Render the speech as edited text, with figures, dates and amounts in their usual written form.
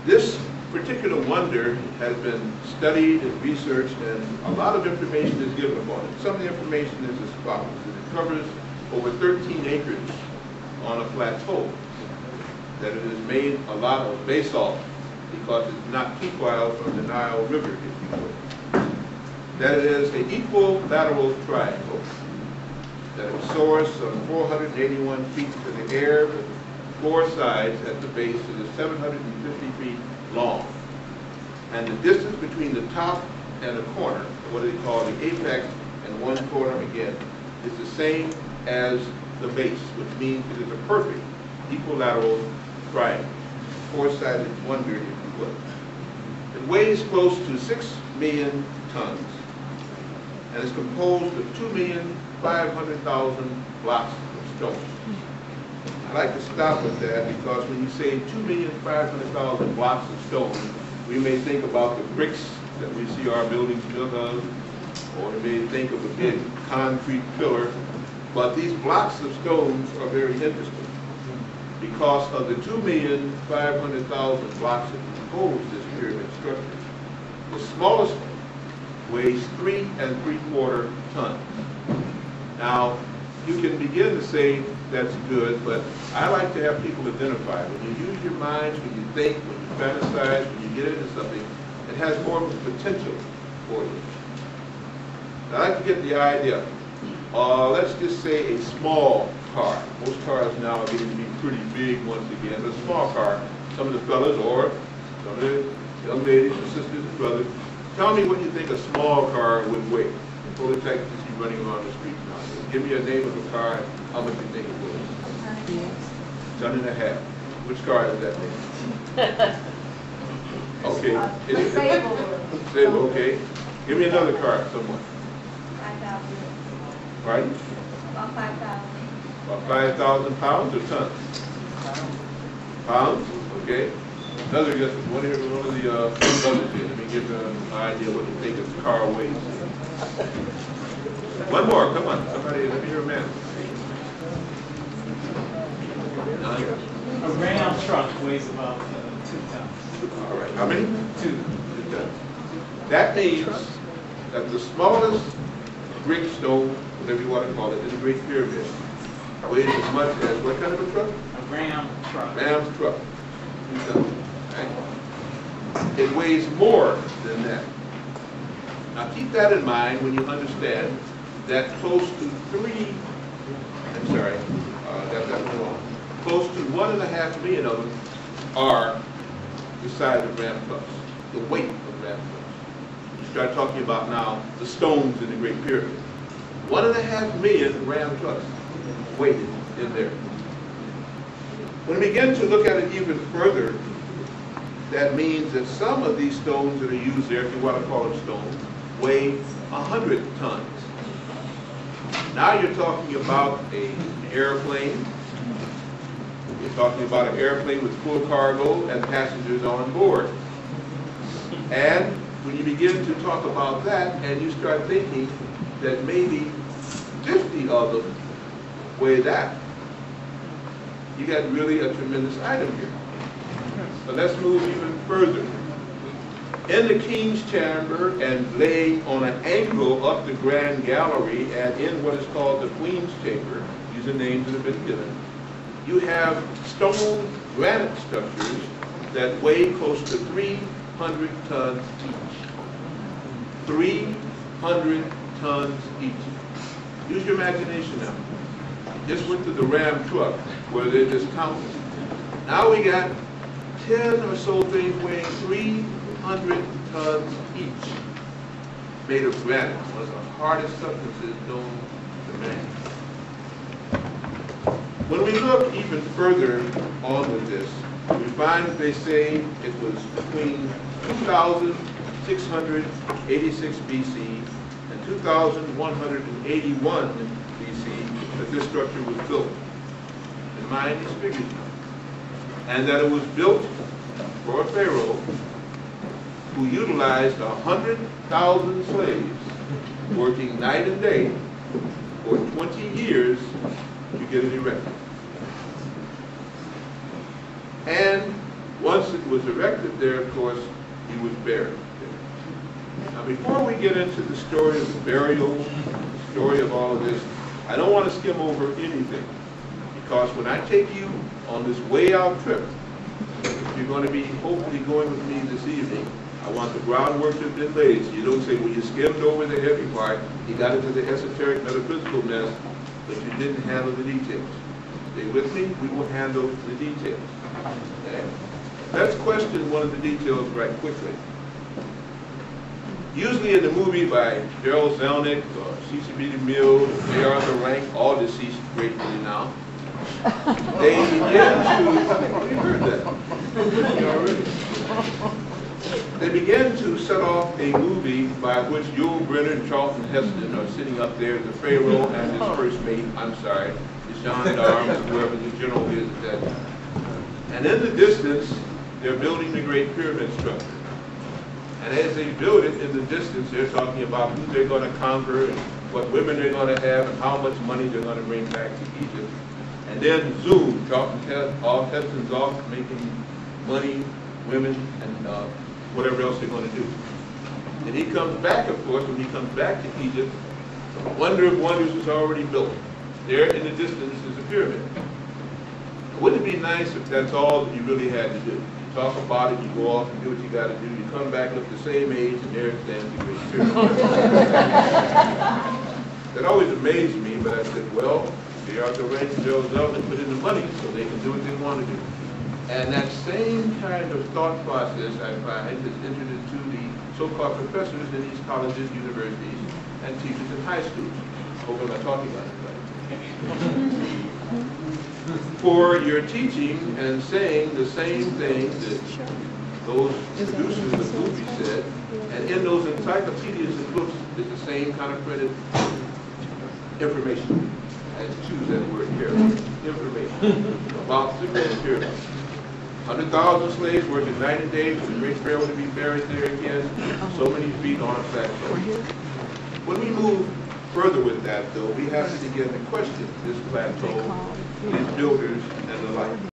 This particular wonder has been studied and researched, and a lot of information is given upon it. Some of the information is as follows. It covers over 13 acres on a plateau, that it is made a lot of basalt because it's not too far from the Nile River, if you will. That it is an equilateral triangle, that it soars some 481 feet to the air with 4 sides at the base that is 750 feet long. And the distance between the top and the corner, what they call the apex and one corner again, is the same as the base, which means it is a perfect equilateral triangle, 4-sided wonder, if you will. It weighs close to 6 million tons and is composed of 2,500,000 blocks of stone. I like to stop with that because when you say 2,500,000 blocks of stone, we may think about the bricks that we see our buildings built on, or we may think of a big concrete pillar. But these blocks of stones are very interesting because of the 2,500,000 blocks that compose this pyramid structure. The smallest one weighs 3 3/4 tons. Now, you can begin to say that's good, but I like to have people identify. When you use your minds, when you think, when you fantasize, when you get into something, it has more of a potential for you. I like to get the idea. Let's just say a small car. Most cars now are getting to be pretty big once again. A small car, some of the fellas or some of the young ladies and sisters and brothers, tell me what you think a small car would weigh. Before the Texas you see running around the street now. Give me a name of a car, how much you think it was. 1.5. Which car is that name? Okay. Sable, okay. Give me another car, someone. 5,000. Right? About 5,000. About 5,000 pounds or tons? Pounds? Okay. Another guess, one of the brothers here. Let me give you an idea what you think a car weighs. One more, come on. Somebody, let me hear a man. A Ram truck weighs about 2 tons. All right. How many? 2. 2 tons. That means that the smallest brick stone, whatever you want to call it, in the Great Pyramid, weighs as much as what kind of a truck? A Ram truck. Ram's truck. 2 tons. Right? It weighs more than that. Now keep that in mind when you understand that close to 3, I'm sorry, got that one wrong. Close to 1.5 million of them are the size of Ram trucks, the weight of Ram trucks. You start talking about now the stones in the Great Pyramid. 1.5 million Ram trucks weighted in there. When we begin to look at it even further, that means that some of these stones that are used there, if you want to call them stones, weigh 100 tons. Now you're talking about an airplane. You're talking about an airplane with full cargo and passengers on board. And when you begin to talk about that and you start thinking that maybe 50 of them weigh that, you got really a tremendous item here. But let's move even further. In the King's Chamber and laying on an angle up the Grand Gallery and in what is called the Queen's Chamber, these are names that have been given, you have stone granite structures that weigh close to 300 tons each. 300 tons each. Use your imagination now. Just went to the Ram truck where they're just counting. Now we got 10 or so things weighing 300 tons each, made of granite, one of the hardest substances known to man. When we look even further on with this, we find that they say it was between 2,686 BC and 2,181 BC that this structure was built. And mind these figures now. And that it was built for a pharaoh who utilized 100,000 slaves working night and day for 20 years to get it erected. And once it was erected there, of course, he was buried. Now, before we get into the story of the burial, the story of all of this, I don't want to skim over anything, because when I take you on this way out trip, you're going to be hopefully going with me this evening. I want the groundwork to have been laid, so you don't say, well, you skimmed over the heavy part, you got into the esoteric metaphysical mess, but you didn't handle the details. Stay with me, we will handle the details. Okay? Let's question one of the details right quickly. Usually in the movie by Daryl Zelnick or C.C.B. DeMille, J. Arthur Rank, all deceased gratefully now, they begin to, you heard that, you already. They began to set off a movie by which Yul Brynner and Charlton Heston are sitting up there, the Pharaoh and his first mate, I'm sorry, the gendarme, whoever the general is at that time. And in the distance, they're building the Great Pyramid structure. And as they build it in the distance, they're talking about who they're going to conquer and what women they're going to have and how much money they're going to bring back to Egypt. And then zoom, Charlton Heston's off making money, women, and whatever else they're going to do. And he comes back, of course, when he comes back to Egypt, wonder of wonders is already built. There in the distance is a pyramid. Wouldn't it be nice if that's all that you really had to do? You talk about it, you go off and do what you got to do, you come back, look the same age, and there it stands the Great Pyramid. That always amazed me, but I said, well, they are the range of Zelnick put in the money so they can do what they want to do. And that same kind of thought process I find has entered into the so-called professors in these colleges, universities, and teachers in high schools. Hope I'm not talking about anybody. For your teaching and saying the same thing that those producers of the movie said, and in those encyclopedias and books is the same kind of printed information. I had to choose that word here. Information about the Great Pyramid. 100,000 slaves working 90 days for the Great Pharaoh to be buried there again, so many feet on a plateau. When we move further with that, though, we have to begin to question this plateau, these builders, and the like.